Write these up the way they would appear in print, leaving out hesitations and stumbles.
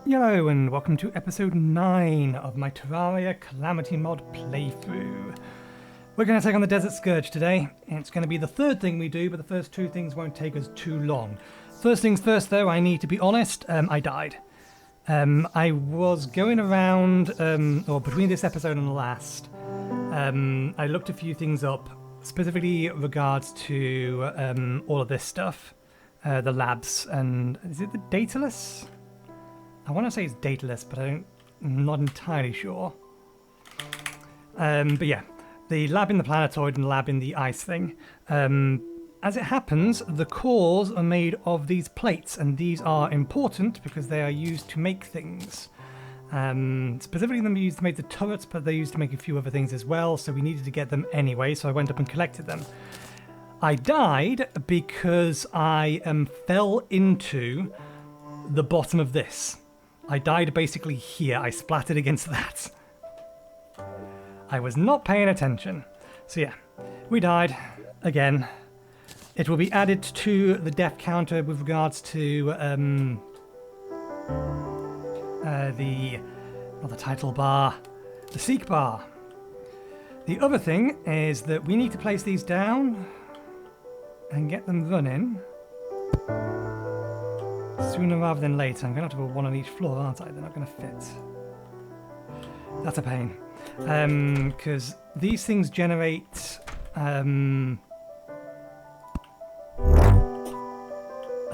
Hello and welcome to episode 9 of my Terraria Calamity mod playthrough. We're going to take on the Desert Scourge today. It's going to be the third thing we do, but the first two things won't take us too long. First things first though, I need to be honest, I died. I was going around, or between this episode and the last, I looked a few things up, specifically regards to all of this stuff. The labs and, is it the Dataless? I want to say it's dataless, but I'm not entirely sure. But yeah, the lab in the planetoid and the lab in the ice thing. As it happens, the cores are made of these plates, and these are important because they are used to make things. Specifically, them used to make the turrets, but they're used to make a few other things as well, so we needed to get them anyway, so I went up and collected them. I died because I fell into the bottom of this. I died basically here. I splattered against that. I was not paying attention. So yeah, we died again. It will be added to the death counter with regards to not the title bar, the seek bar. The other thing is that we need to place these down and get them running sooner rather than later. I'm going to have to put one on each floor, aren't I? They're not going to fit. That's a pain. Because these things generate... what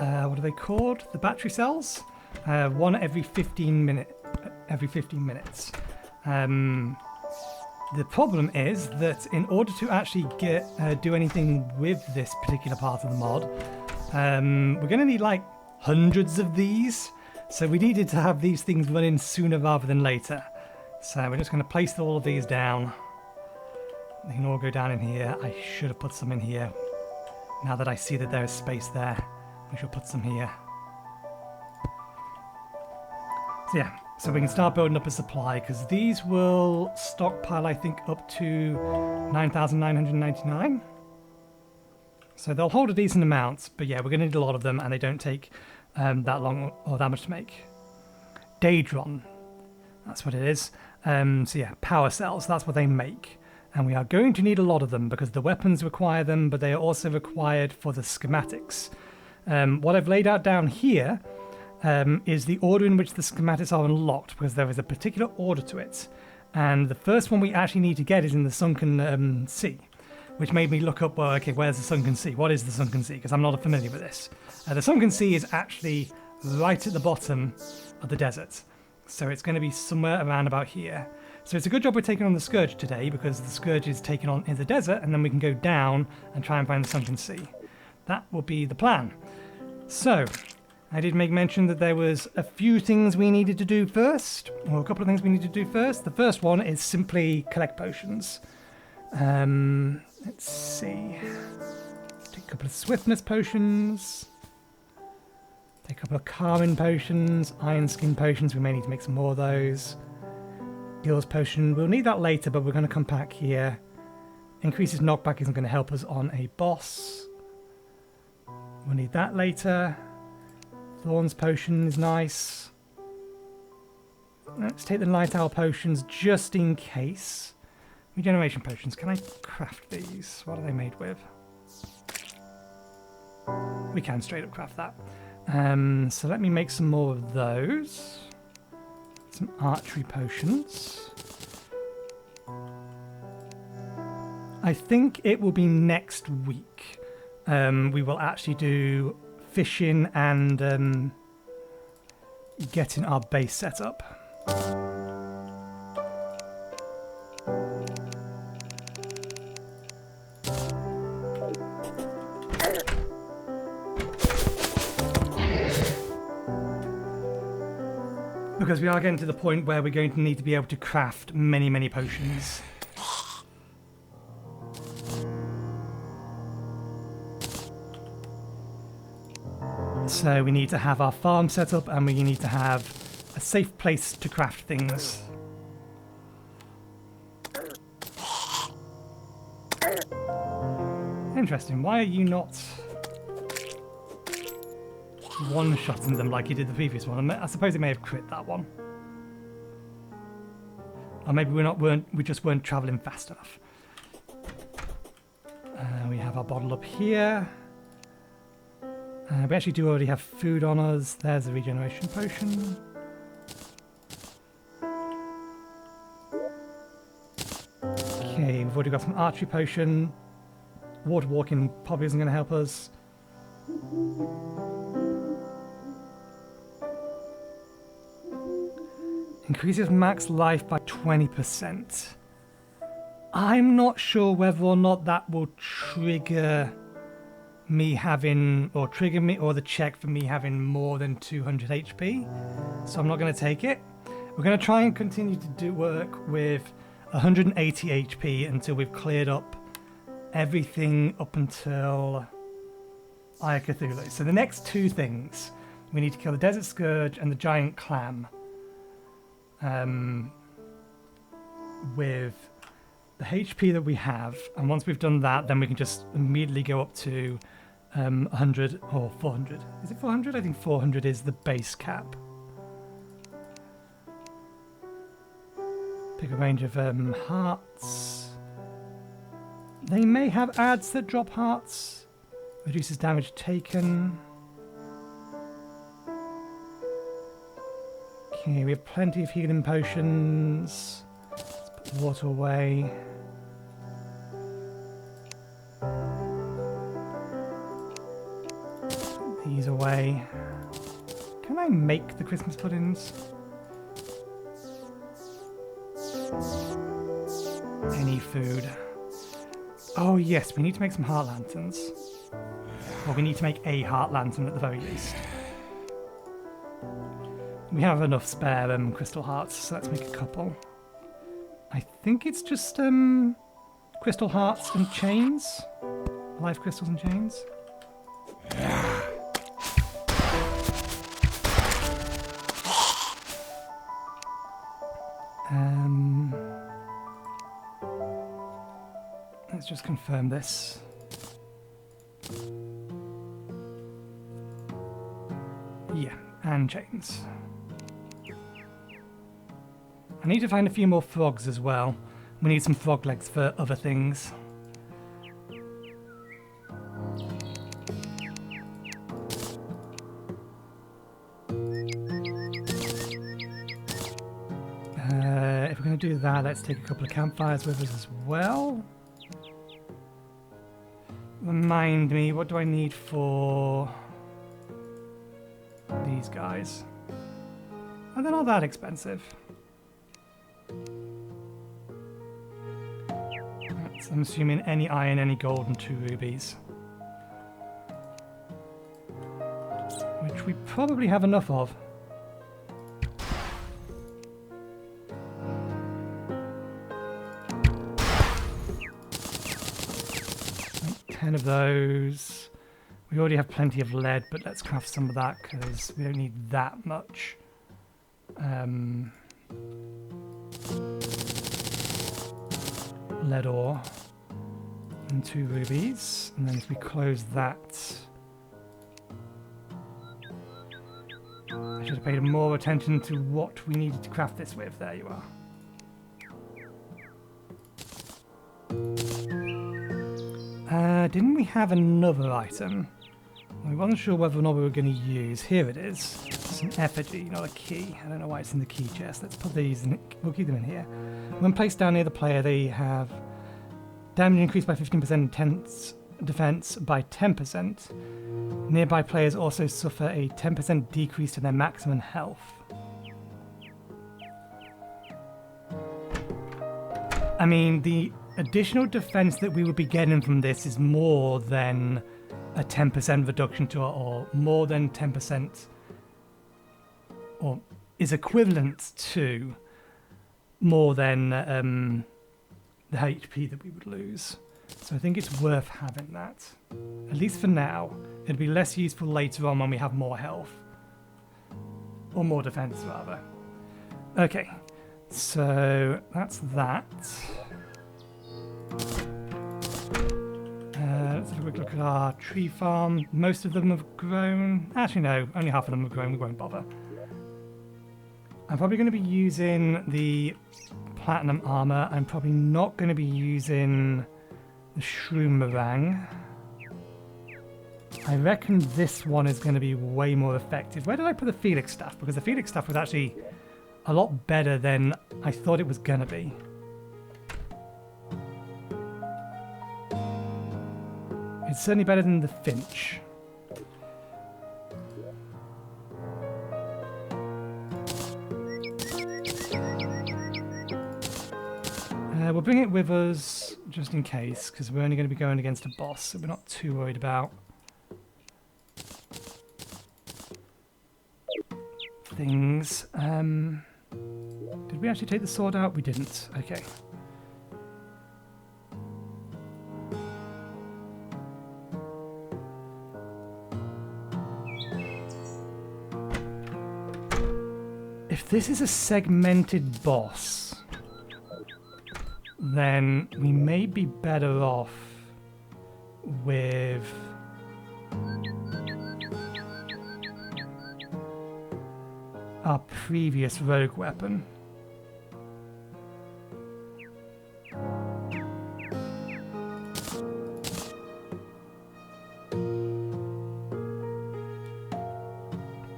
are they called? The battery cells? One every 15 minutes. The problem is that in order to actually do anything with this particular part of the mod, we're going to need like hundreds of these, so we needed to have these things running sooner rather than later. So we're just going to place all of these down. They can all go down in here. I should have put some in here. Now that I see that there is space there, we should put some here. So yeah, so we can start building up a supply, because these will stockpile, I think, up to 9,999. So they'll hold a decent amount, but yeah, we're going to need a lot of them, and they don't take that long or that much to make. Daedron, that's what it is. So yeah, power cells, that's what they make. And we are going to need a lot of them, because the weapons require them, but they are also required for the schematics. What I've laid out down here is the order in which the schematics are unlocked, because there is a particular order to it. And the first one we actually need to get is in the Sunken Sea. Which made me look up, well, okay, where's the Sunken Sea? What is the Sunken Sea? Because I'm not familiar with this. The Sunken Sea is actually right at the bottom of the desert. So it's going to be somewhere around about here. So it's a good job we're taking on the Scourge today, because the Scourge is taken on in the desert, and then we can go down and try and find the Sunken Sea. That will be the plan. So, I did make mention that there was a few things we needed to do first, or a couple of things we need to do first. The first one is simply collect potions. Let's see. Take a couple of swiftness potions. Take a couple of calming potions. Iron skin potions. We may need to make some more of those. Heals potion. We'll need that later, but we're going to come back here. Increases knockback isn't going to help us on a boss. We'll need that later. Thorns potion is nice. Let's take the Light Owl potions just in case. Regeneration potions. Can I craft these? What are they made with? We can straight up craft that. So let me make some more of those. Some archery potions. I think it will be next week. We will actually do fishing and getting our base set up. Because we are getting to the point where we're going to need to be able to craft many, many potions. So we need to have our farm set up, and we need to have a safe place to craft things. Interesting. Why are you not... one-shotting them like he did the previous one. I suppose he may have crit that one. Or maybe we just weren't travelling fast enough. We have our bottle up here. We actually do already have food on us. There's a regeneration potion. Okay, we've already got some archery potion. Water walking probably isn't going to help us. Increases max life by 20%. I'm not sure whether or not that will trigger me having, or the check for me having more than 200 HP. So I'm not going to take it. We're going to try and continue to do work with 180 HP until we've cleared up everything up until Eye of Cthulhu. So the next two things, we need to kill the Desert Scourge and the Giant Clam. With the HP that we have, and once we've done that, then we can just immediately go up to 100 or 400. Is it 400? I think 400 is the base cap. Pick a range of hearts. They may have ads that drop hearts. Reduces damage taken. Okay, we have plenty of healing potions. Let's put the water away. Put these away. Can I make the Christmas puddings? Any food. Oh yes, we need to make some heart lanterns. Or we need to make a heart lantern at the very least. We have enough spare crystal hearts, so let's make a couple. I think it's just crystal hearts and chains. Life crystals and chains. Let's just confirm this. Yeah, and chains. I need to find a few more frogs as well. We need some frog legs for other things. If we're going to do that, let's take a couple of campfires with us as well. Remind me, what do I need for these guys? Oh, they're not that expensive. So I'm assuming any iron, any gold, and 2 rubies. Which we probably have enough of. 10 of those. We already have plenty of lead, but let's craft some of that because we don't need that much. Lead ore and 2 rubies, and then if we close that, I should have paid more attention to what we needed to craft this with. There you are. Didn't we have another item? I wasn't sure whether or not we were going to use. Here it is. It's an effigy, not a key. I don't know why it's in the key chest. Let's put these in. We'll keep them in here. When placed down near the player, they have damage increased by 15%, intense defense by 10%. Nearby players also suffer a 10% decrease to their maximum health. I mean, the additional defense that we would be getting from this is more than a 10% reduction to it, or more than 10%, or is equivalent to more than the HP that we would lose. So I think it's worth having that, at least for now. It'll be less useful later on when we have more health, or more defense rather. Okay, so that's that. Let's have a quick look at our tree farm. Most of them have grown. Actually, no, only half of them have grown. We won't bother. I'm probably going to be using the platinum armor. I'm probably not going to be using the shroom meringue. I reckon this one is going to be way more effective. Where did I put the Felix staff? Because the Felix staff was actually a lot better than I thought it was going to be. It's certainly better than the Finch. We'll bring it with us just in case, because we're only going to be going against a boss, so we're not too worried about things. Did we actually take the sword out? We didn't. Okay. If this is a segmented boss, then we may be better off with our previous rogue weapon.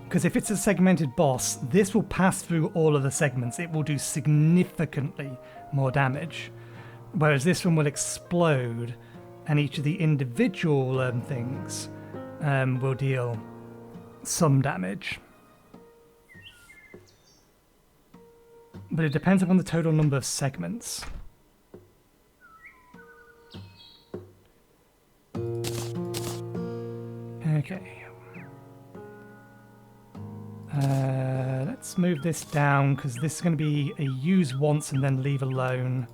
Because if it's a segmented boss, this will pass through all of the segments. It will do significantly more damage. Whereas this one will explode, and each of the individual things will deal some damage. But it depends upon the total number of segments. Okay. Let's move this down, because this is going to be a use once and then leave alone.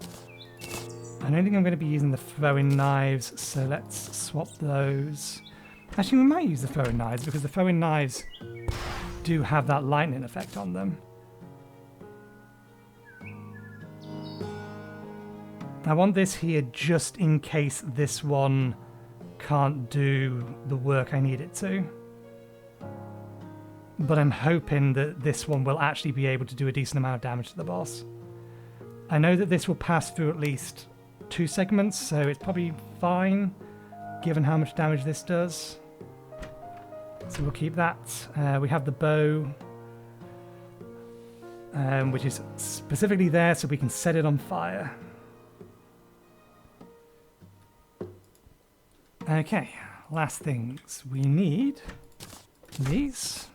I don't think I'm going to be using the throwing knives, so let's swap those. Actually, we might use the throwing knives, because the throwing knives do have that lightning effect on them. I want this here just in case this one can't do the work I need it to. But I'm hoping that this one will actually be able to do a decent amount of damage to the boss. I know that this will pass through at least 2 segments, so it's probably fine, given how much damage this does. So we'll keep that. We have the bow, which is specifically there so we can set it on fire. Okay, last things. We need these.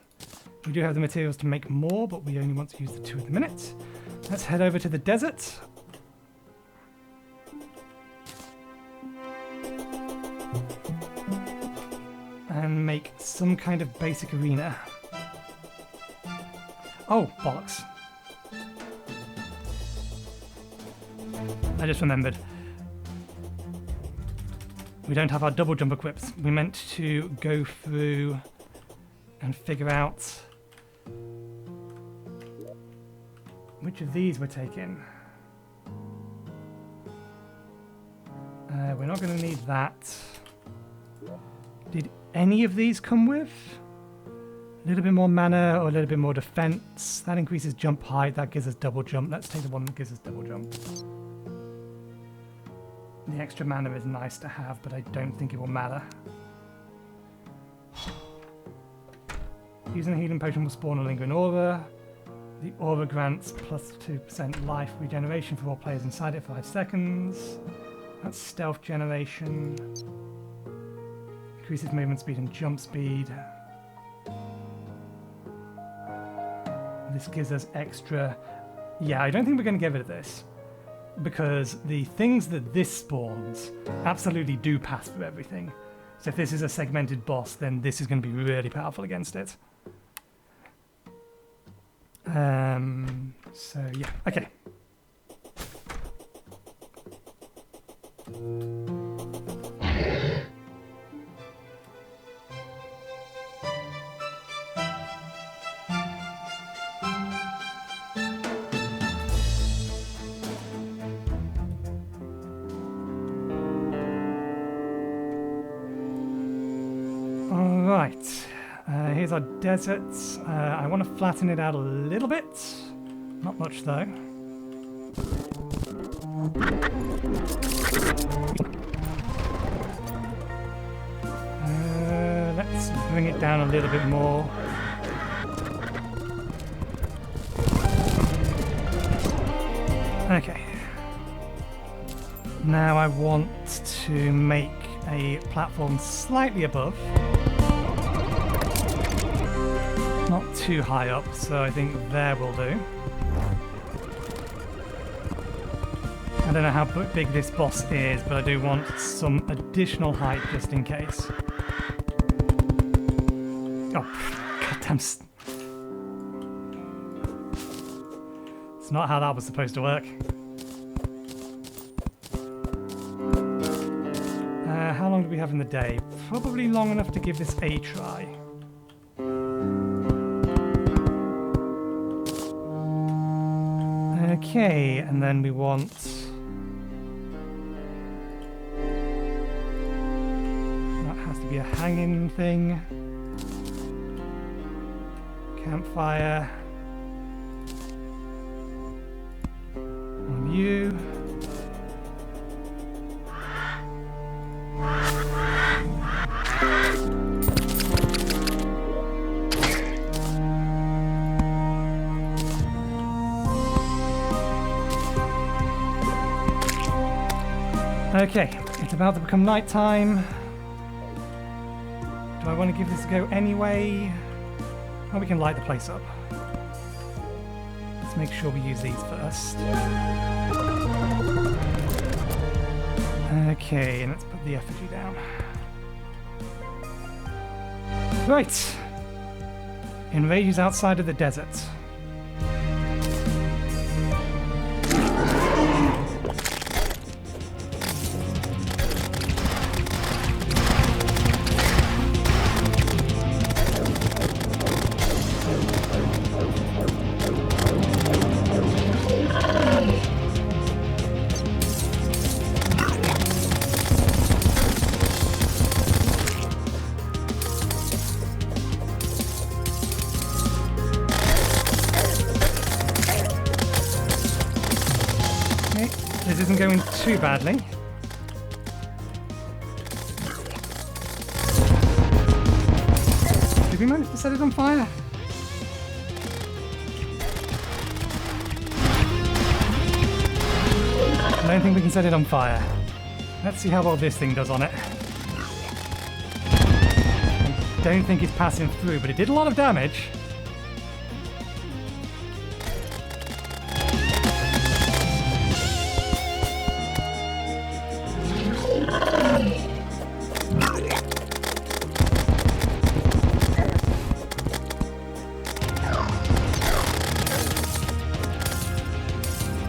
We do have the materials to make more, but we only want to use the 2 at the minute. Let's head over to the desert. And make some kind of basic arena. Oh, bollocks. I just remembered. We don't have our double jump equipped. We meant to go through and figure out which of these we're taking. We're not going to need that. Did any of these come with a little bit more mana or a little bit more defense? That increases jump height. That gives us double jump. Let's take the one that gives us double jump. The extra mana is nice to have, but I don't think it will matter. Using a healing potion will spawn a lingering aura. The aura grants plus 2% life regeneration for all players inside it for 5 seconds. That's stealth generation. Increases movement speed and jump speed. This gives us extra... Yeah, I don't think we're going to get rid of this, because the things that this spawns absolutely do pass through everything. So if this is a segmented boss, then this is going to be really powerful against it. So yeah, okay. our deserts. I want to flatten it out a little bit. Not much though. Let's bring it down a little bit more. Okay. Now I want to make a platform slightly above. Not too high up, so I think there will do. I don't know how big this boss is, but I do want some additional height just in case. Oh, goddamn. It's not how that was supposed to work. How long do we have in the day? Probably long enough to give this a try. Okay, and then we want... that has to be a hanging thing. Campfire. On you. Okay, it's about to become nighttime. Do I want to give this a go anyway? Oh, we can light the place up. Let's make sure we use these first. Okay, and let's put the effigy down. Right. Invasions outside of the desert. This isn't going too badly. Did we manage to set it on fire? I don't think we can set it on fire. Let's see how well this thing does on it. I don't think it's passing through, but it did a lot of damage.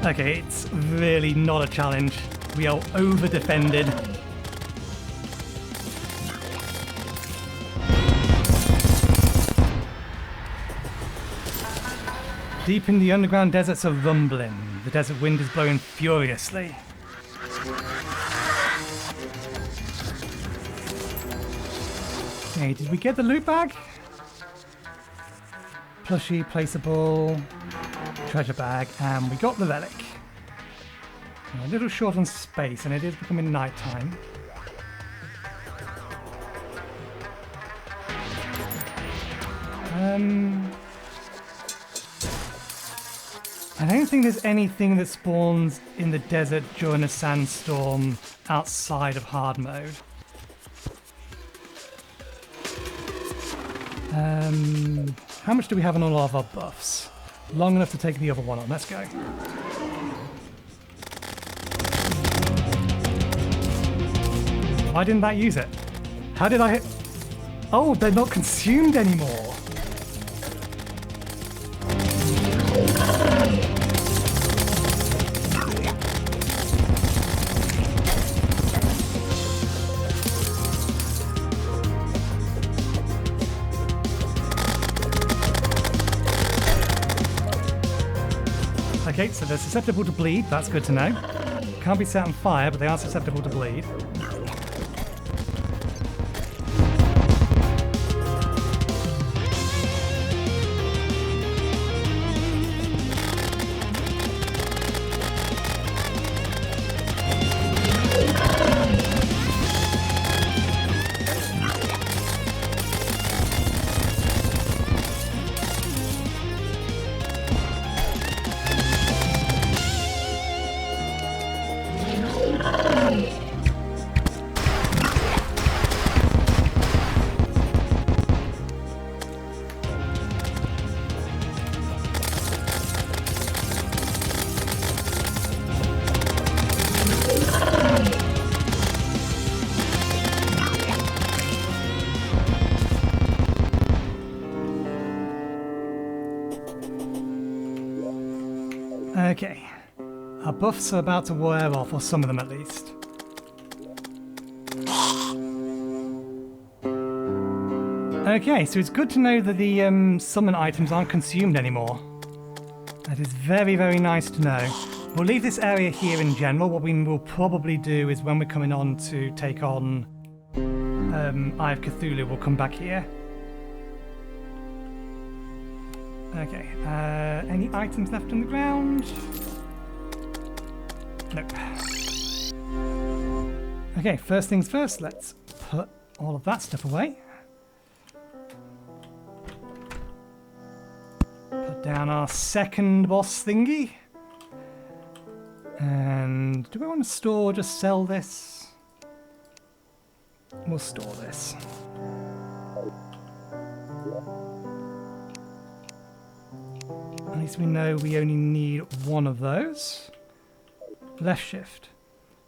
Okay, it's really not a challenge. We are over-defended. Deep in the underground deserts are rumbling. The desert wind is blowing furiously. Okay, did we get the loot bag? Plushie, placeable, treasure bag, and we got the relic. We're a little short on space, and it is becoming nighttime. I don't think there's anything that spawns in the desert during a sandstorm outside of hard mode. How much do we have on all of our buffs? Long enough to take the other one on. Let's go. Why didn't that use it? How did I hit? Oh, they're not consumed anymore. Okay, so they're susceptible to bleed, that's good to know. Can't be set on fire, but they are susceptible to bleed. Okay. Our buffs are about to wear off, or some of them at least. Okay, so it's good to know that the summon items aren't consumed anymore. That is very, very nice to know. We'll leave this area here in general. What we will probably do is when we're coming on to take on Eye of Cthulhu, we'll come back here. Okay, any items left on the ground? Nope. Okay, first things first, let's put all of that stuff away. Put down our second boss thingy. And do we want to store or just sell this? We'll store this. At least we know we only need one of those. Left shift.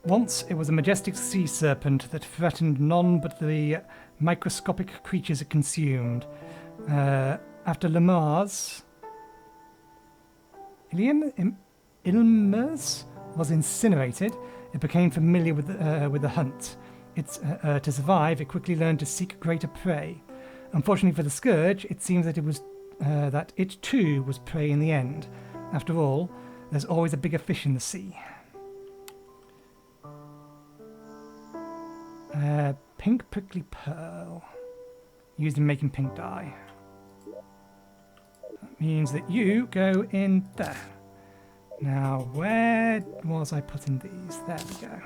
Once it was a majestic sea serpent that threatened none but the microscopic creatures it consumed. After Lamar's, Ilmers was incinerated, it became familiar with the hunt. To survive, it quickly learned to seek greater prey. Unfortunately for the Scourge, it seems that it too was prey in the end. After all, there's always a bigger fish in the sea. Pink prickly pearl, used in making pink dye. That means that you go in there. Now, where was I putting these? There we go.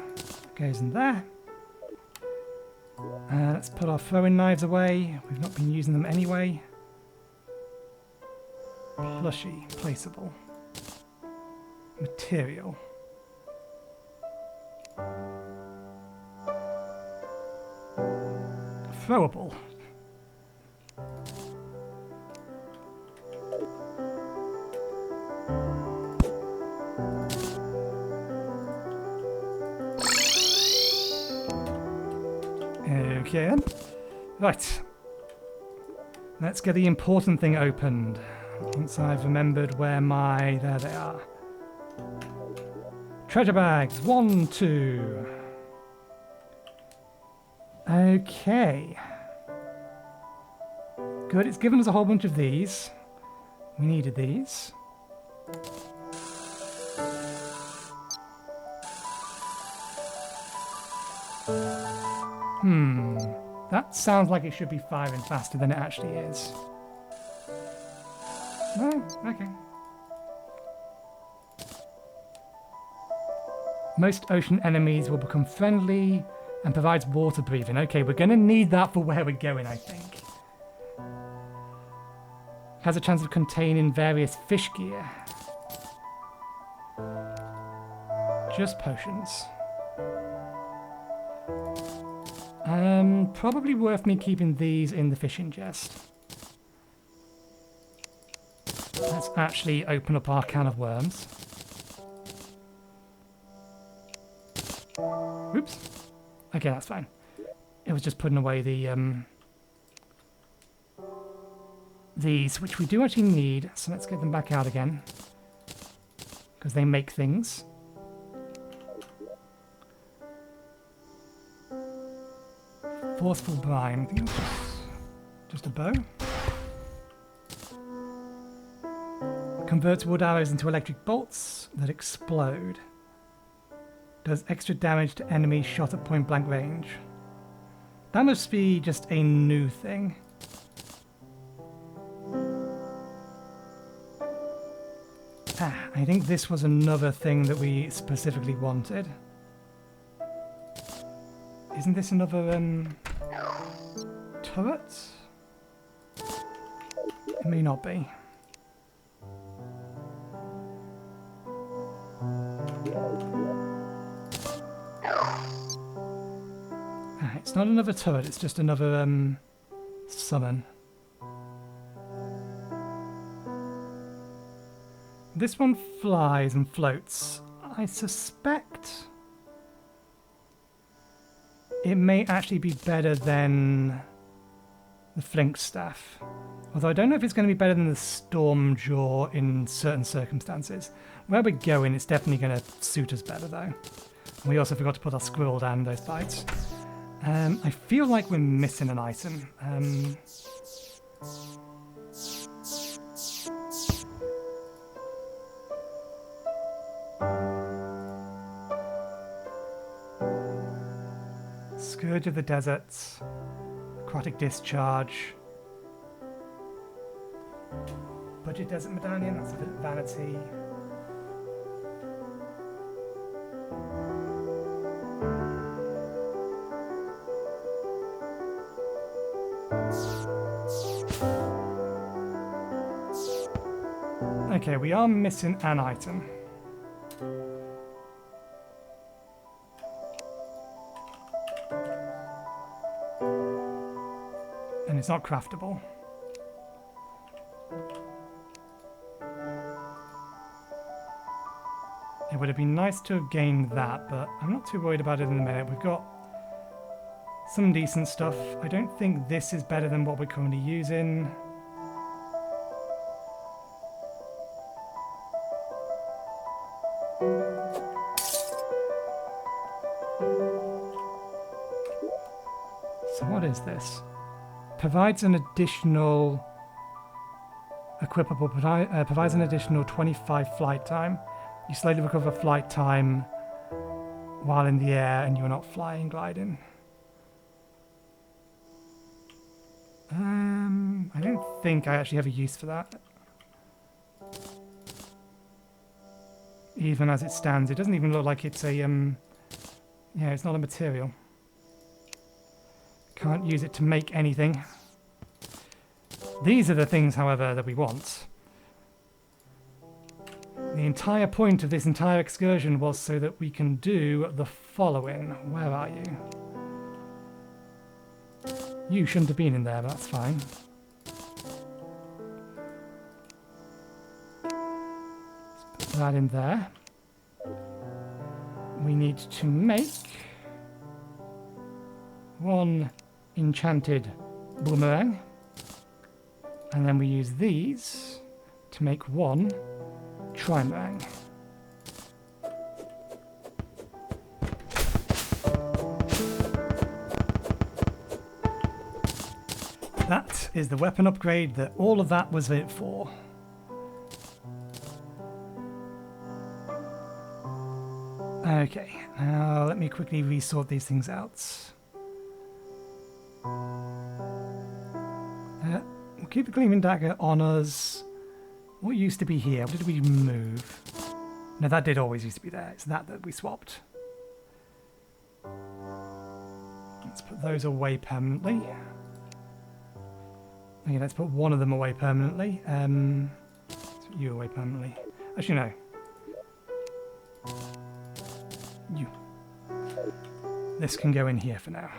Goes in there. Let's put our throwing knives away. We've not been using them anyway. Plushy, placeable. Material. Throwable. Okay then. Right. Let's get the important thing opened. Once I've remembered where my... There they are. Treasure bags. 1, 2. Okay. Good, it's given us a whole bunch of these. We needed these. That sounds like it should be firing faster than it actually is. Oh, okay. Most ocean enemies will become friendly and provides water breathing. Okay, we're going to need that for where we're going, I think. Has a chance of containing various fish gear. Just potions. Probably worth me keeping these in the fishing chest. Let's actually open up our can of worms. Oops. Okay, that's fine. It was just putting away the these, which we do actually need, so let's get them back out again. Because they make things. Forceful brine. I think it was just a bow. Converts wood arrows into electric bolts that explode. Does extra damage to enemies shot at point blank range. That must be just a new thing. I think this was another thing that we specifically wanted. Isn't this another turret? It may not be. It's not another turret, it's just another summon. This one flies and floats. I suspect it may actually be better than the Flink Staff. Although I don't know if it's going to be better than the Storm Jaw in certain circumstances. Where we're going, it's definitely going to suit us better, though. And we also forgot to put our squirrel down in those fights. I feel like we're missing an item. Scourge of the Deserts. Aquatic Discharge. Budget Desert Medallion, that's a bit of vanity. Okay, we are missing an item. And it's not craftable. It would have been nice to have gained that, but I'm not too worried about it in a minute. We've got some decent stuff. I don't think this is better than what we're currently using. So what is this? Provides an additional equipable, provides an additional 25 flight time. You slowly recover flight time while in the air and you're not flying, gliding. I don't think I actually have a use for that. Even as it stands, it doesn't even look like it's a, yeah, it's not a material. Can't use it to make anything. These are the things, however, that we want. The entire point of this entire excursion was so that we can do the following. Where are you? You shouldn't have been in there, but that's fine. Let's put that in there. We need to make one enchanted boomerang. And then we use these to make one trimarang. That is the weapon upgrade that all of that was it for. Okay, now let me quickly resort these things out. We'll keep the Gleaming Dagger on us. What used to be here? What did we move? No, that did always used to be there. It's that we swapped. Let's put those away permanently. Okay, let's put one of them away permanently. Let's put you away permanently. Actually, no. You. This can go in here for now.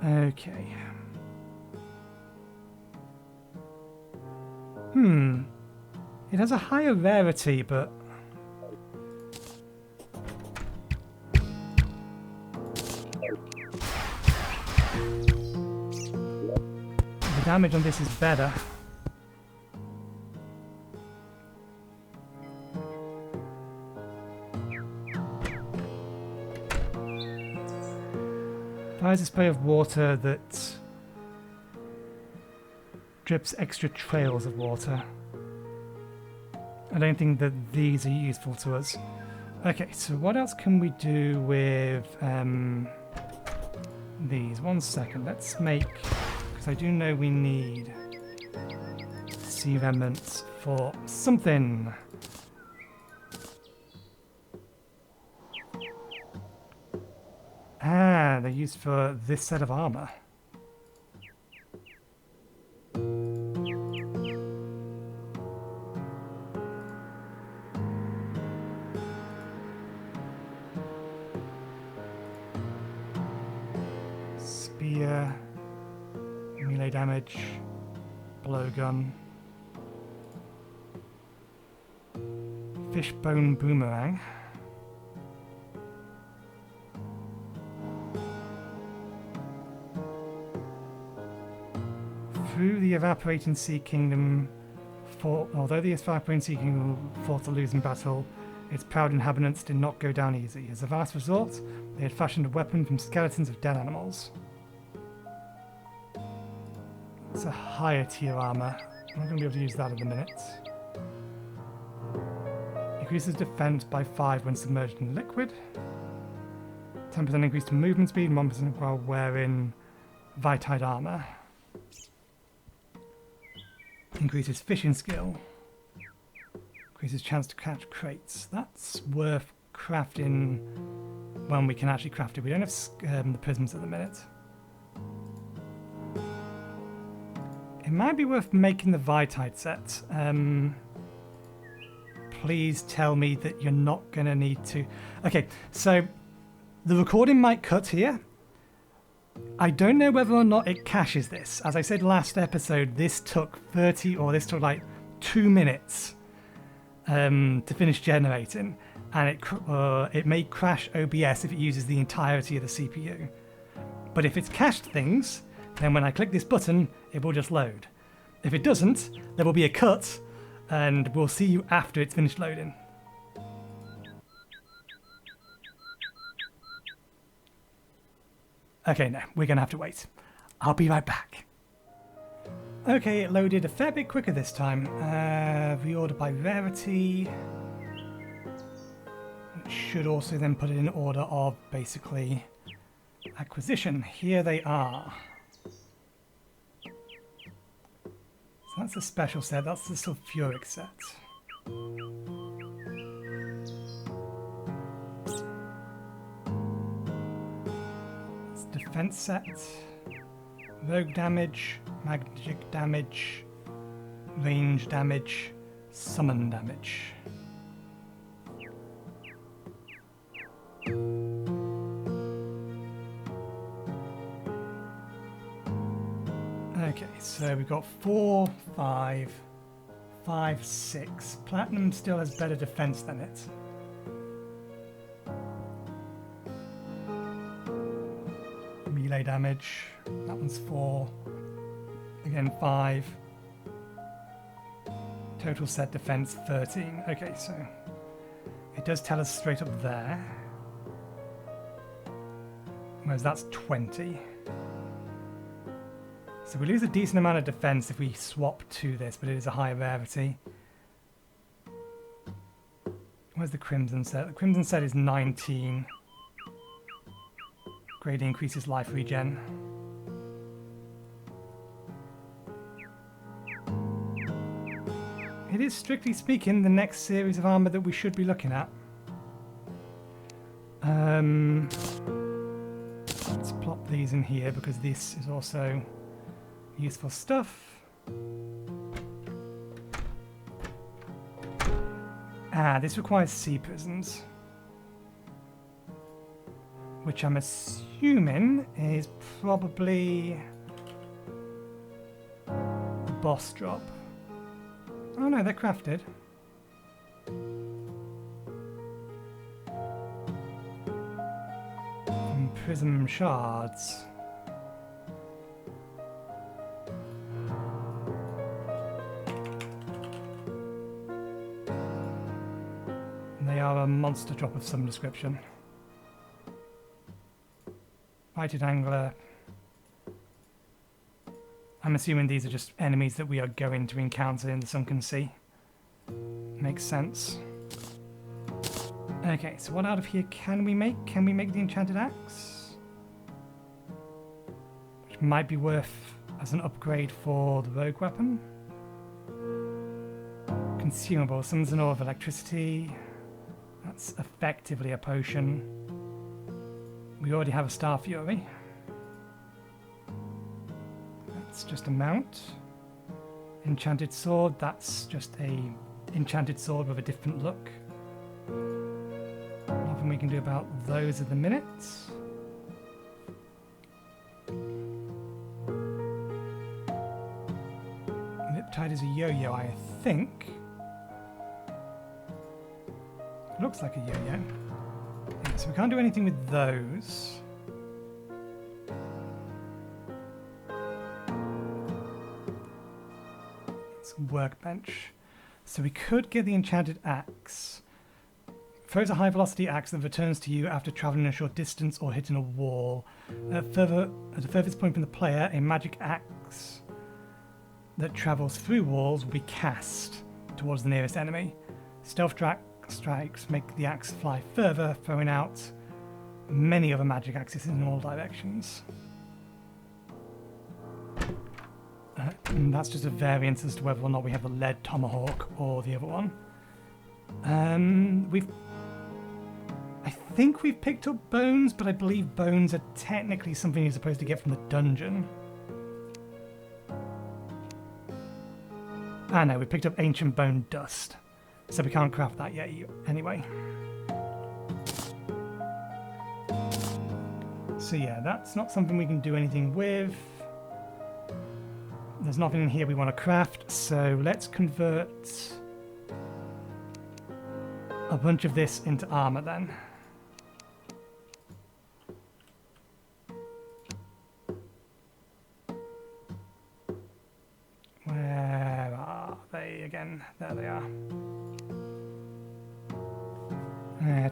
Okay. It has a higher rarity, but... the damage on this is better. Fires a spray of water that drips extra trails of water. I don't think that these are useful to us. Okay, so what else can we do with these? 1 second, let's make, because I do know we need sea remnants for something. Ah, they're used for this set of armor. Spear, melee damage, blowgun, fishbone boomerang. Through the Evaporating Sea Kingdom, although the Evaporating Sea Kingdom fought a losing battle, its proud inhabitants did not go down easy. As a last resort, they had fashioned a weapon from skeletons of dead animals. It's a higher tier armor. I'm not going to be able to use that at the minute. Increases defense by 5 when submerged in liquid. 10% increase to movement speed, 1% while wearing Vitide armor. Increases fishing skill. Increases chance to catch crates. That's worth crafting when we can actually craft it. We don't have the prisms at the minute. It might be worth making the Vitide set. Please tell me that you're not going to need to... Okay, so the recording might cut here. I don't know whether or not it caches this. As I said last episode, this took like 2 minutes to finish generating, and it may crash OBS if it uses the entirety of the CPU. But if it's cached things, then when I click this button, it will just load. If it doesn't, there will be a cut, and we'll see you after it's finished loading. Okay, no, we're going to have to wait. I'll be right back. Okay, it loaded a fair bit quicker this time. Reorder by rarity. It should also then put it in order of, basically, acquisition. Here they are. So that's a special set. That's the sulfuric set. Defense set, rogue damage, magic damage, range damage, summon damage. Okay, so we've got 4, 5, 5, 6. Platinum still has better defense than it. Melee damage, that one's 4, again 5, total set defense 13. Okay, so it does tell us straight up there, whereas that's 20. So we lose a decent amount of defense if we swap to this, but it is a higher rarity. Where's the Crimson set? The Crimson set is 19. Greatly increases life regen. It is, strictly speaking, the next series of armor that we should be looking at. Let's plop these in here because this is also useful stuff. This requires sea prisons, which I'm assuming is probably a boss drop. Oh no, they're crafted. From prism shards. They are a monster drop of some description. Righted angler. I'm assuming these are just enemies that we are going to encounter in the Sunken Sea. Makes sense. Okay, so what out of here can we make? Can we make the enchanted axe? Which might be worth as an upgrade for the rogue weapon. Consumable, summons an ore of electricity. That's effectively a potion. We already have a Star Fury. That's just a mount. Enchanted sword, that's just a enchanted sword with a different look. Nothing we can do about those at the minute. Riptide is a yo-yo, I think. Looks like a yo-yo. Yeah, so we can't do anything with those. It's a workbench. So we could get the enchanted axe. Throws a high velocity axe that returns to you after travelling a short distance or hitting a wall. At the furthest point from the player, a magic axe that travels through walls will be cast towards the nearest enemy. Stealth strikes make the axe fly further, throwing out many other magic axes in all directions. And that's just a variance as to whether or not we have the lead tomahawk or the other one. I think we've picked up bones, but I believe bones are technically something you're supposed to get from the dungeon. Ah no, we picked up ancient bone dust, so we can't craft that yet anyway. So yeah, that's not something we can do anything with. There's nothing in here we want to craft, so let's convert a bunch of this into armor then. Where are they again? There they are.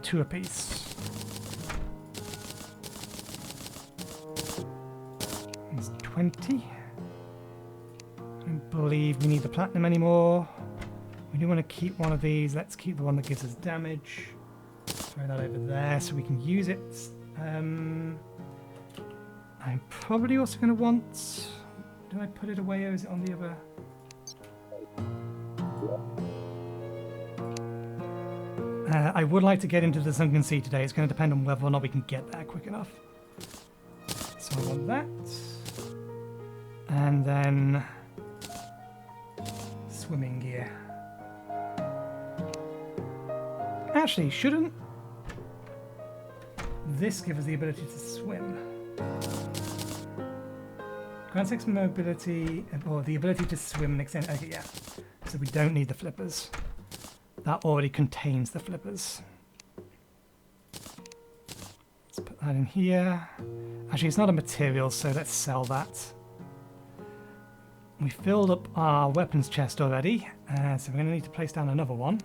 2 apiece. It's 20. I don't believe we need the platinum anymore. We do want to keep one of these. Let's keep the one that gives us damage. Throw that over there so we can use it. I'm probably also going to want... Did I put it away or is it on the other? I would like to get into the Sunken Sea today. It's going to depend on whether or not we can get there quick enough. So I want that. And then... swimming gear. Actually, shouldn't this give us the ability to swim? Grants 6 mobility, or the ability to swim and extend. Okay, yeah. So we don't need the flippers. That already contains the flippers. Let's put that in here. Actually, it's not a material, so let's sell that. We filled up our weapons chest already, so we're going to need to place down another one.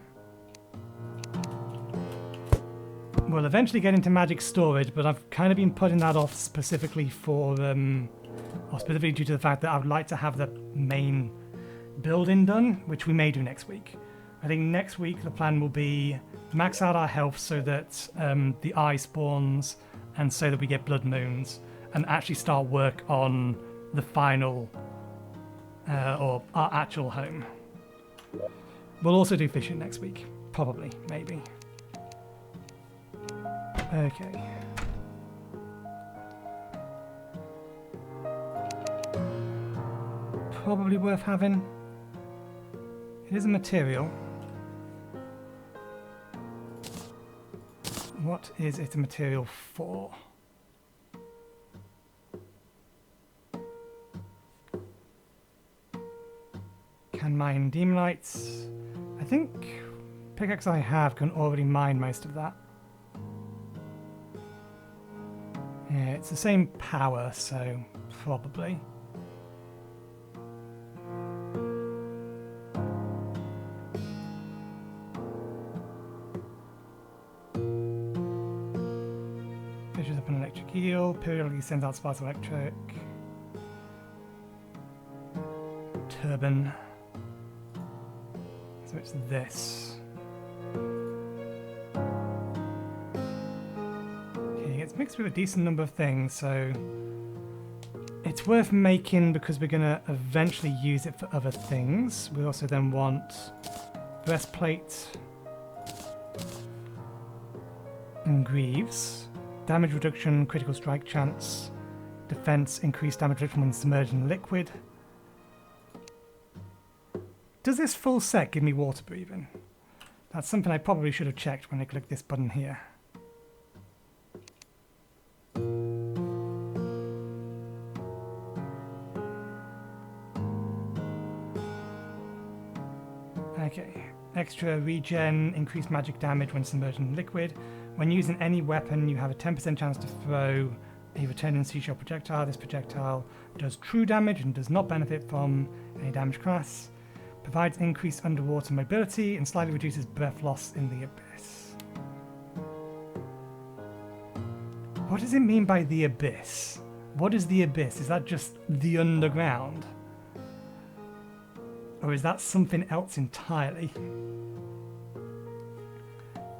We'll eventually get into magic storage, but I've kind of been putting that off specifically for, or specifically due to the fact that I would like to have the main building done, which we may do next week. I think next week the plan will be max out our health so that the eye spawns and so that we get blood moons, and actually start work on the final, or our actual home. We'll also do fishing next week. Probably, maybe. Okay. Probably worth having. It is a material. What is it a material for? Can mine demonites. I think pickaxe I have can already mine most of that. Yeah, it's the same power, so probably. Fishes up an electric eel, periodically sends out sparks of electric. Turbine. So it's this. It's mixed with a decent number of things, so it's worth making because we're going to eventually use it for other things. We also then want breastplate and greaves, damage reduction, critical strike chance, defense, increased damage reduction when submerged in liquid. Does this full set give me water breathing? That's something I probably should have checked when I clicked this button here. Okay, extra regen, increased magic damage when submerged in liquid. When using any weapon, you have a 10% chance to throw a returning seashell projectile. This projectile does true damage and does not benefit from any damage class. Provides increased underwater mobility and slightly reduces breath loss in the abyss. What does it mean by the abyss? What is the abyss? Is that just the underground? Or is that something else entirely?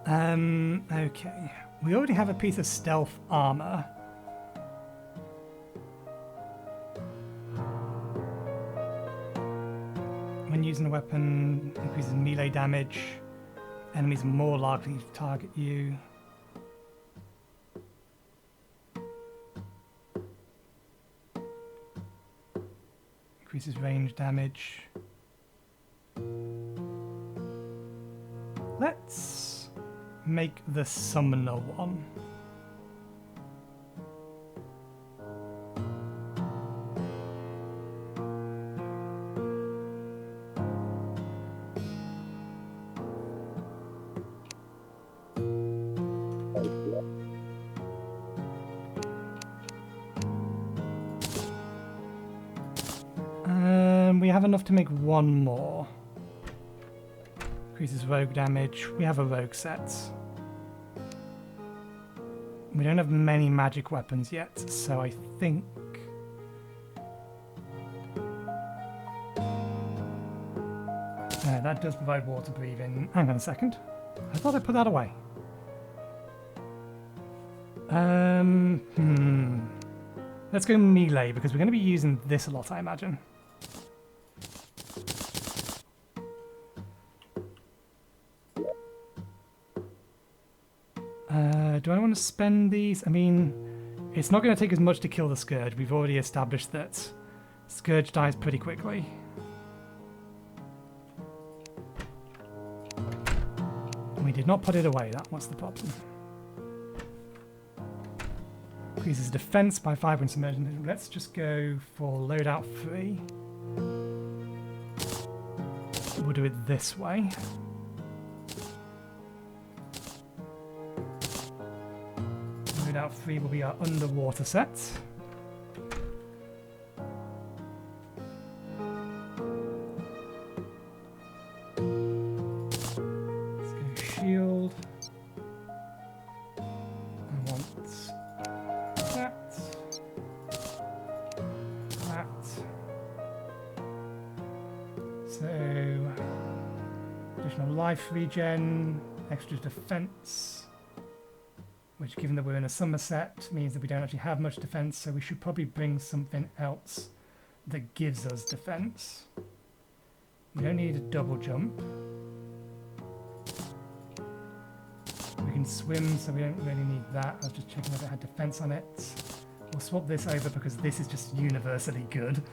Okay. We already have a piece of stealth armor. When using a weapon, increases melee damage. Enemies are more likely to target you. Increases range damage. Let's make the summoner one. We have enough to make one more. Increases rogue damage. We have a rogue set. We don't have many magic weapons yet, so I think... that does provide water breathing. Hang on a second. I thought I put that away. Let's go melee, because we're going to be using this a lot, I imagine. Do I want to spend these? I mean, it's not going to take as much to kill the Scourge. We've already established that Scourge dies pretty quickly. We did not put it away. That was the problem. Increases defense by 5 when submerged. Let's just go for loadout 3. We'll do it this way. Loadout 3 will be our underwater set. Let's go shield. I want that. That. So, additional life regen, extra defense. Which, given that we're in a summer set, means that we don't actually have much defense, so we should probably bring something else that gives us defense. We don't need a double jump. We can swim, so we don't really need that. I was just checking if it had defense on it. We'll swap this over because this is just universally good.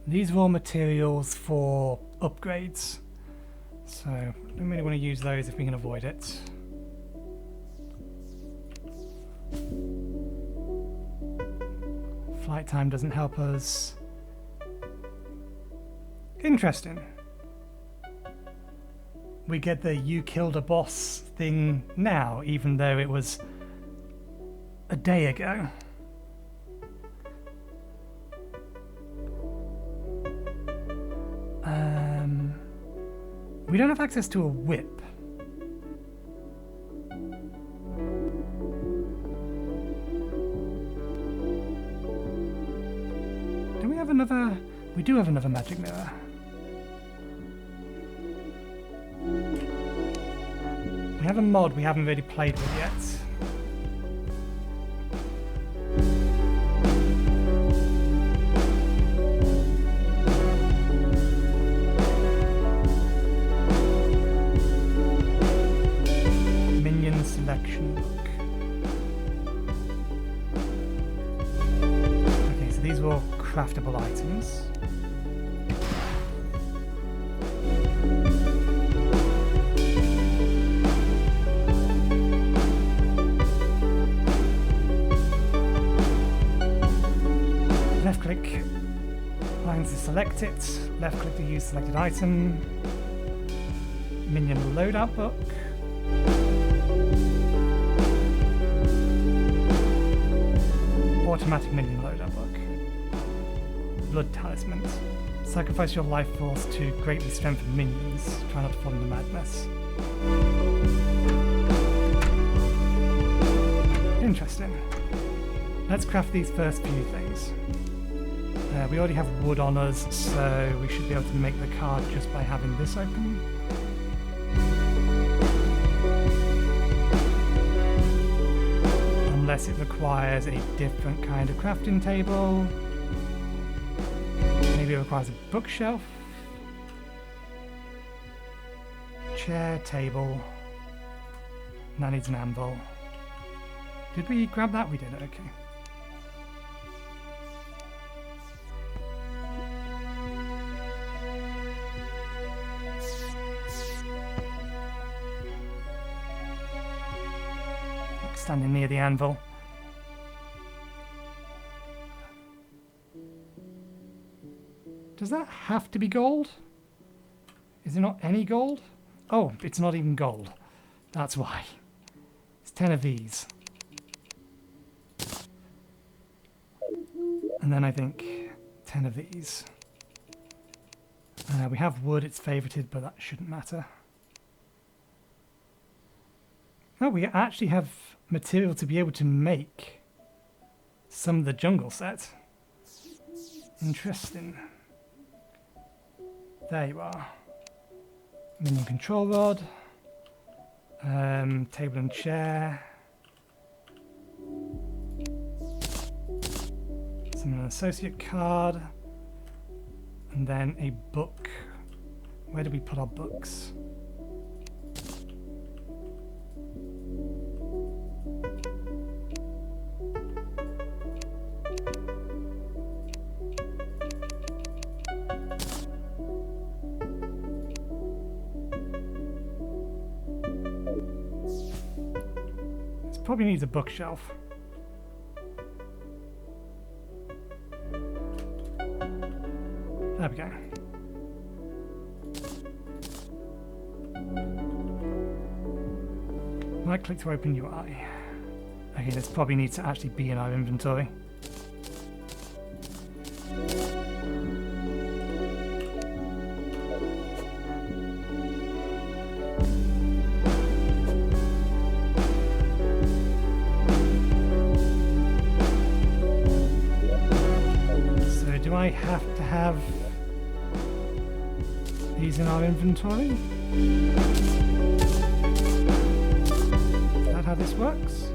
These are all materials for upgrades, so I don't really want to use those if we can avoid it. Flight time doesn't help us. Interesting. We get the "you killed a boss" thing now, even though it was a day ago. We don't have access to a whip. Do we have another? We do have another magic mirror. We have a mod we haven't really played with yet. Selection book. Okay, so these are all craftable items. select it. Left click to use selected item. Minion loadout book. Automatic minion loadout book. Blood talisman. Sacrifice your life force to greatly strengthen minions. Try not to fall into madness. Interesting. Let's craft these first few things. We already have wood on us, so we should be able to make the card just by having this open. Unless it requires a different kind of crafting table. Maybe it requires a bookshelf. Chair, table. That needs an anvil. Did we grab that? We did, okay. Standing near the anvil. Does that have to be gold? Is there not any gold? Oh, it's not even gold. That's why. It's 10 of these. And then I think 10 of these. We have wood, it's favorited, but that shouldn't matter. Oh, we actually have material to be able to make some of the jungle set. Interesting. There you are. Minion control rod. Table and chair. An associate card. And then a book. Where do we put our books? This probably needs a bookshelf. There we go. Right click to open UI. Okay, this probably needs to actually be in our inventory. So do I have to have these in our inventory? Is that how this works?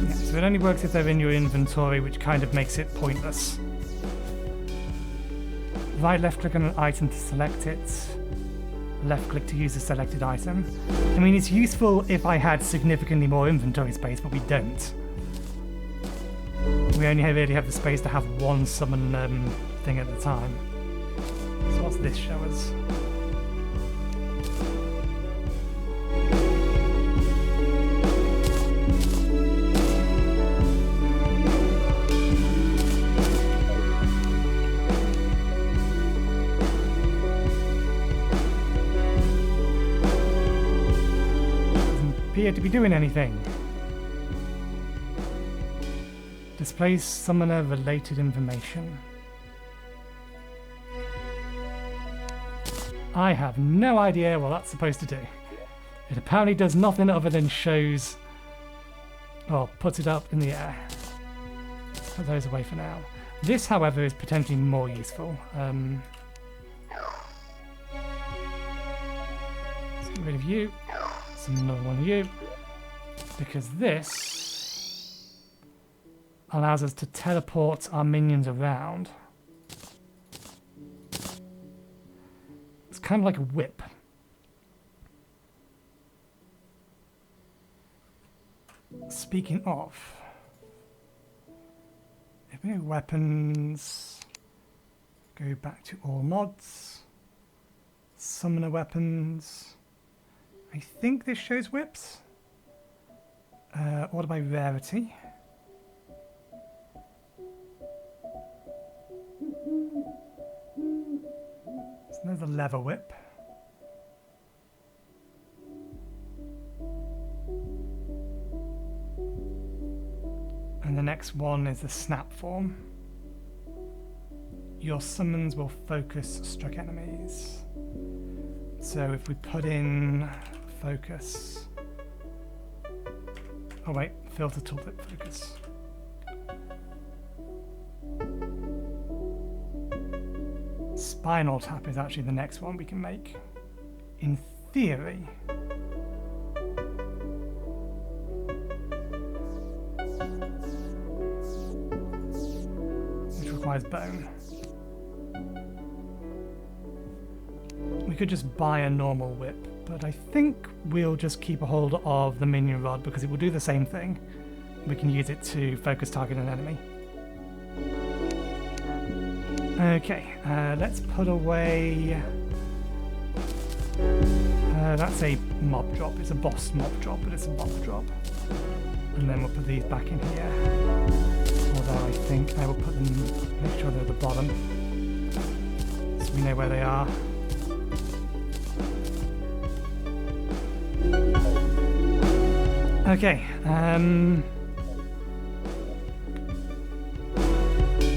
Yeah, so it only works if they're in your inventory, which kind of makes it pointless. Right left click on an item to select it. Left click to use a selected item. I mean, it's useful if I had significantly more inventory space, but we don't. We only really have the space to have one summon thing at a time. So what's this show us? Appear to be doing anything. Displays summoner related information. I have no idea what that's supposed to do. It apparently does nothing other than shows or puts it up in the air. Let's put those away for now. This, however, is potentially more useful. Let's get rid of you. Another one of you, because this allows us to teleport our minions around. It's kind of like a whip. Speaking of, if we have weapons, Go back to all mods. Summoner weapons. I think this shows whips. Order by rarity. So there's a lever whip. And the next one is the snap form. Your summons will focus struck enemies. So if we put in focus. Oh wait, filter tooltip focus. Spinal tap is actually the next one we can make. In theory. Which requires bone. We could just buy a normal whip, but I think we'll just keep a hold of the minion rod because it will do the same thing. We can use it to focus target an enemy. Okay, let's put away... that's a mob drop. It's a boss mob drop, but it's a mob drop. And then we'll put these back in here. Although I think I will put them... make sure they're at the bottom. So we know where they are. Okay,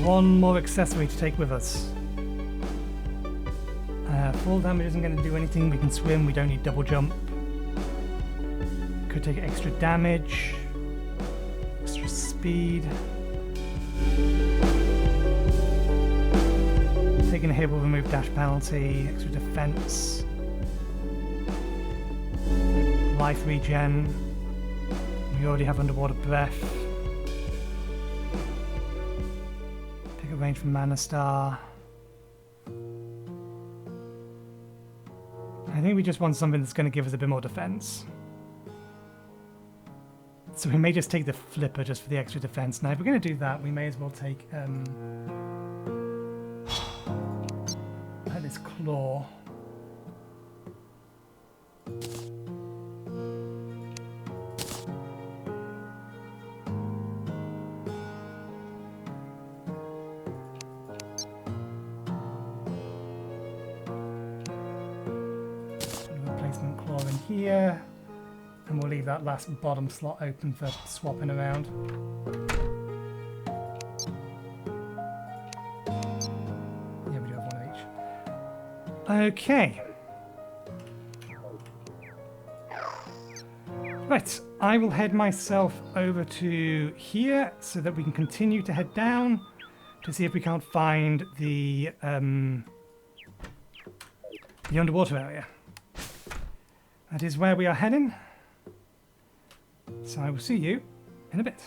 one more accessory to take with us. Fall damage isn't going to do anything. We can swim, we don't need double jump. Could take extra damage, extra speed. Taking a hit will remove dash penalty, extra defense, life regen. We already have underwater breath. Pick a range from Mana Star. I think we just want something that's going to give us a bit more defense. So we may just take the flipper just for the extra defense. Now if we're going to do that, we may as well take this claw. Here, and we'll leave that last bottom slot open for swapping around. Yeah, we do have one of each. Okay. Right, I will head myself over to here so that we can continue to head down to see if we can't find the underwater area. That is where we are heading. So I will see you in a bit.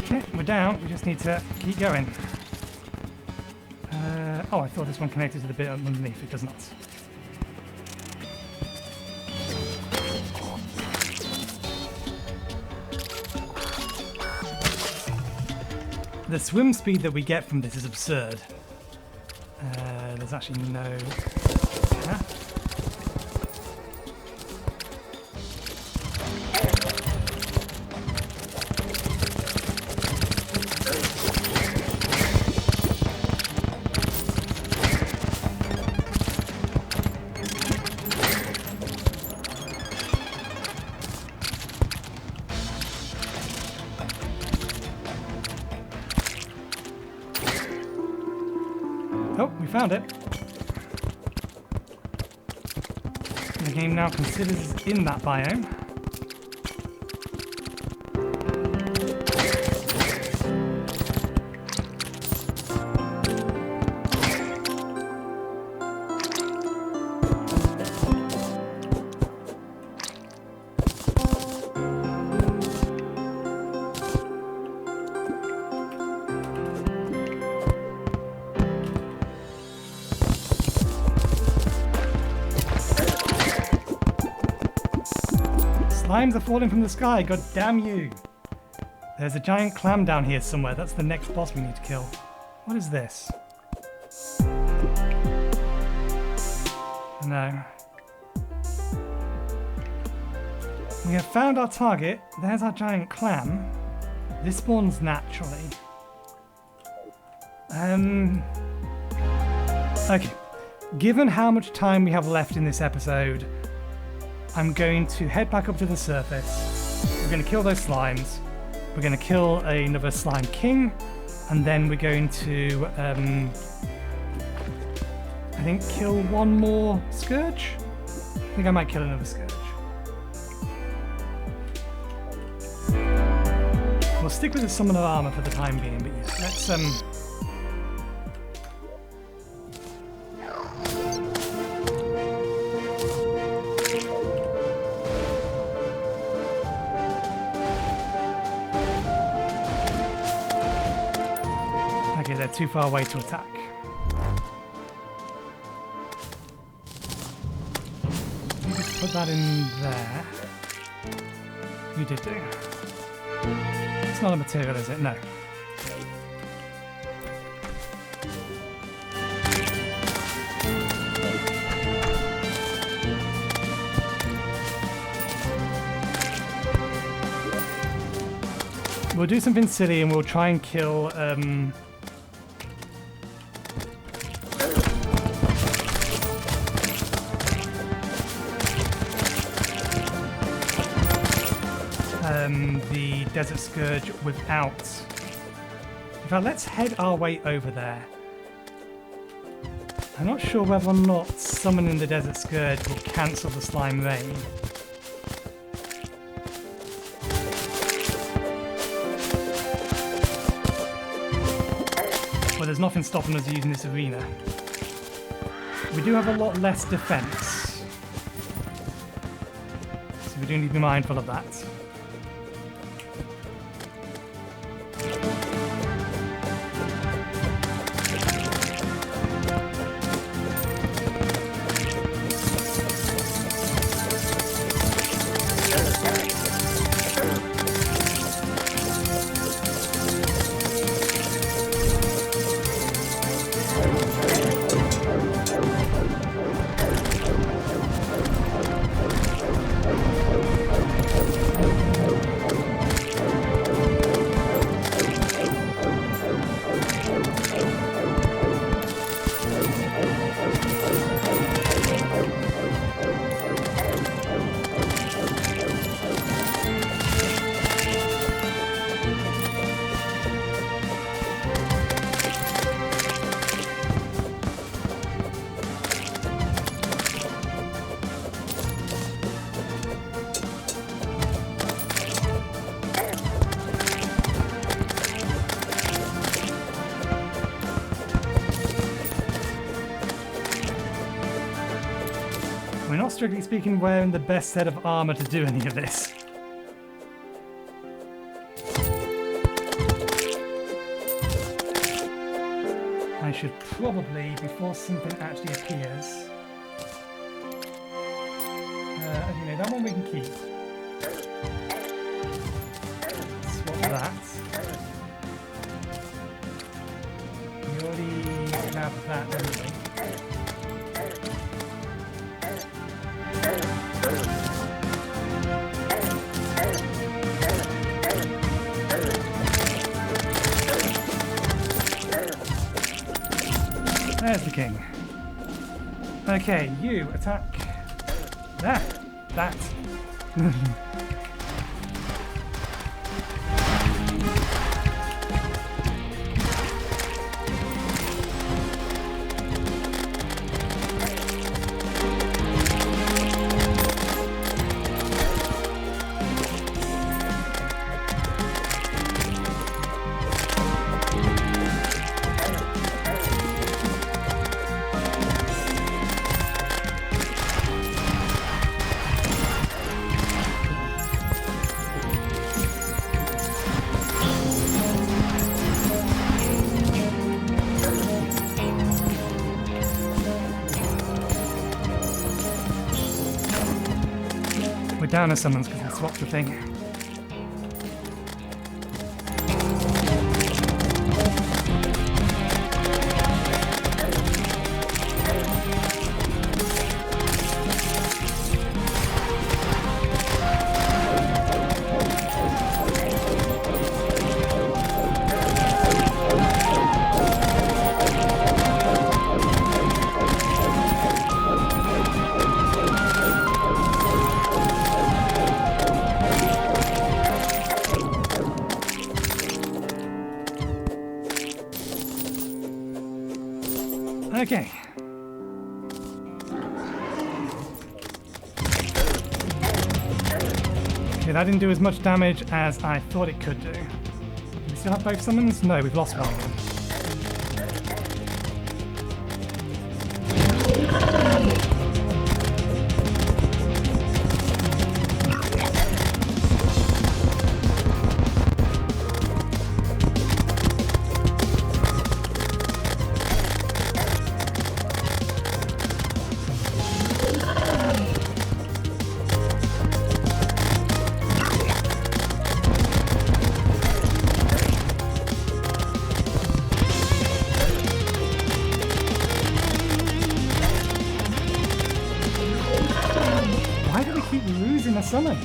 Okay, we're down. We just need to keep going. Oh, I thought this one connected to the bit underneath. It does not. The swim speed that we get from this is absurd. There's actually no... Huh? Oh, we found it. The game now considers it's in that biome. Slimes are falling from the sky, god damn you! There's a giant clam down here somewhere, that's the next boss we need to kill. What is this? No. We have found our target. There's our giant clam. This spawns naturally. Okay. Given how much time we have left in this episode, I'm going to head back up to the surface. We're going to kill those slimes. We're going to kill another slime king, and then we're going to, I think, kill one more Scourge. I think I might kill another Scourge. We'll stick with the summoner armor for the time being, but yeah, let's okay, they're too far away to attack. You just put that in there. You did do. It's not a material, is it? No. We'll do something silly and we'll try and kill the Desert Scourge without... In fact, let's head our way over there. I'm not sure whether or not summoning the Desert Scourge will cancel the slime rain. Well, there's nothing stopping us using this arena. We do have a lot less defense, so we do need to be mindful of that. We're not, strictly speaking, wearing the best set of armor to do any of this. I should probably, before something actually appears... okay, that one we can keep. Swap that. We already have that anyway. There's the king. Okay, you attack that. Down as summons because I swapped the thing. Okay. Okay, that didn't do as much damage as I thought it could do. Do we still have both summons? No, we've lost one. Summon.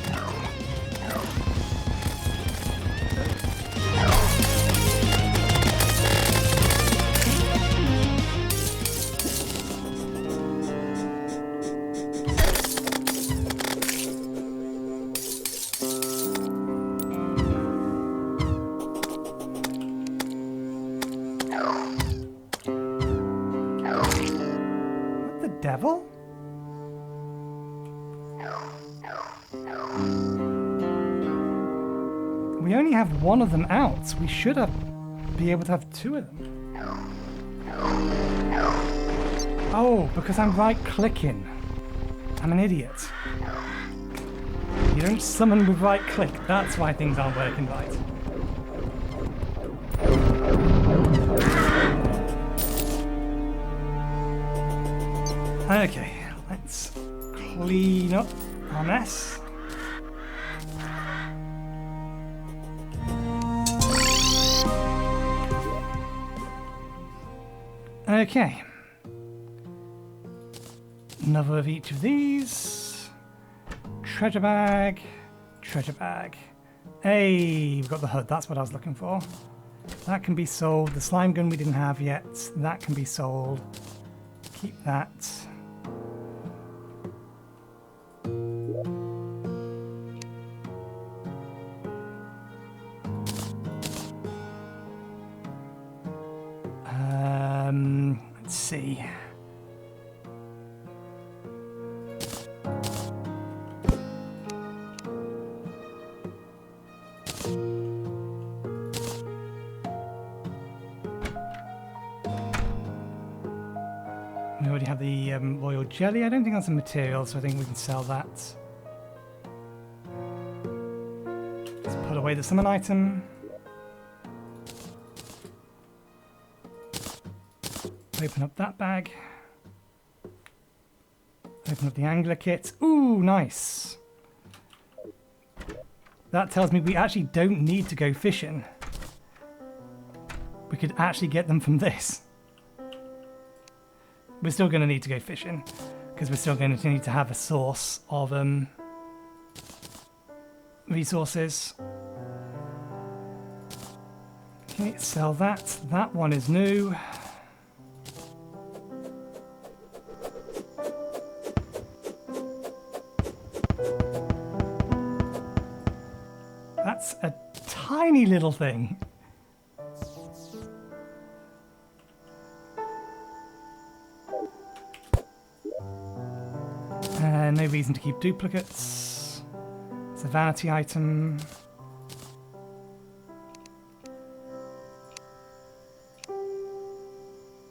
What the devil? We only have one of them out. We should be able to have two of them. Oh, because I'm right-clicking. I'm an idiot. You don't summon with right-click. That's why things aren't working right. Okay, let's clean up our mess. Okay. Another of each of these. Treasure bag. Treasure bag. Hey, we've got the hood. That's what I was looking for. That can be sold. The slime gun we didn't have yet. That can be sold. Keep that. Let's see. We already have the royal jelly. I don't think that's a material, so I think we can sell that. Let's put away the summon item. Open up that bag. Open up the angler kit. Ooh, nice. That tells me we actually don't need to go fishing. We could actually get them from this. We're still going to need to go fishing because we're still going to need to have a source of resources. Okay, sell that. That one is new. That's a tiny little thing. No reason to keep duplicates. It's a vanity item.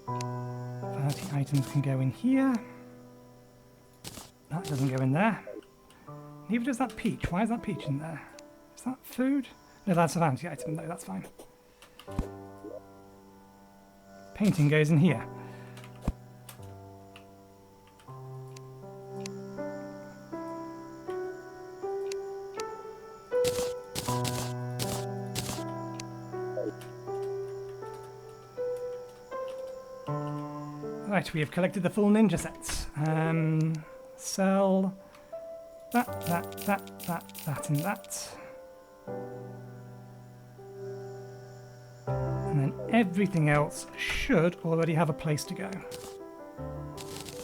Vanity items can go in here. That doesn't go in there. Neither does that peach. Why is that peach in there? Is that food? No, that's a vanity item. No, that's fine. Painting goes in here. Right, we have collected the full ninja sets. Sell that, and that. And then everything else should already have a place to go.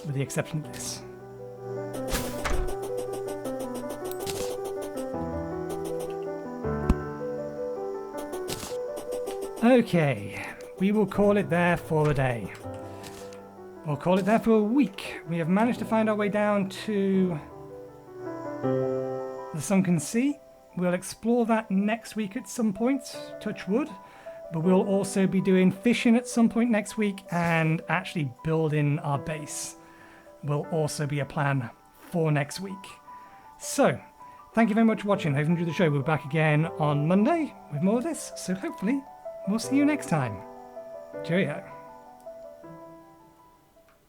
With the exception of this. Okay, we will call it there for the day. We'll call it there for a week. We have managed to find our way down to the Sunken Sea. We'll explore that next week at some point, touch wood. But we'll also be doing fishing at some point next week, and actually building our base will also be a plan for next week. So, thank you very much for watching. I hope you enjoyed the show. We'll be back again on Monday with more of this. So hopefully, we'll see you next time. Cheerio.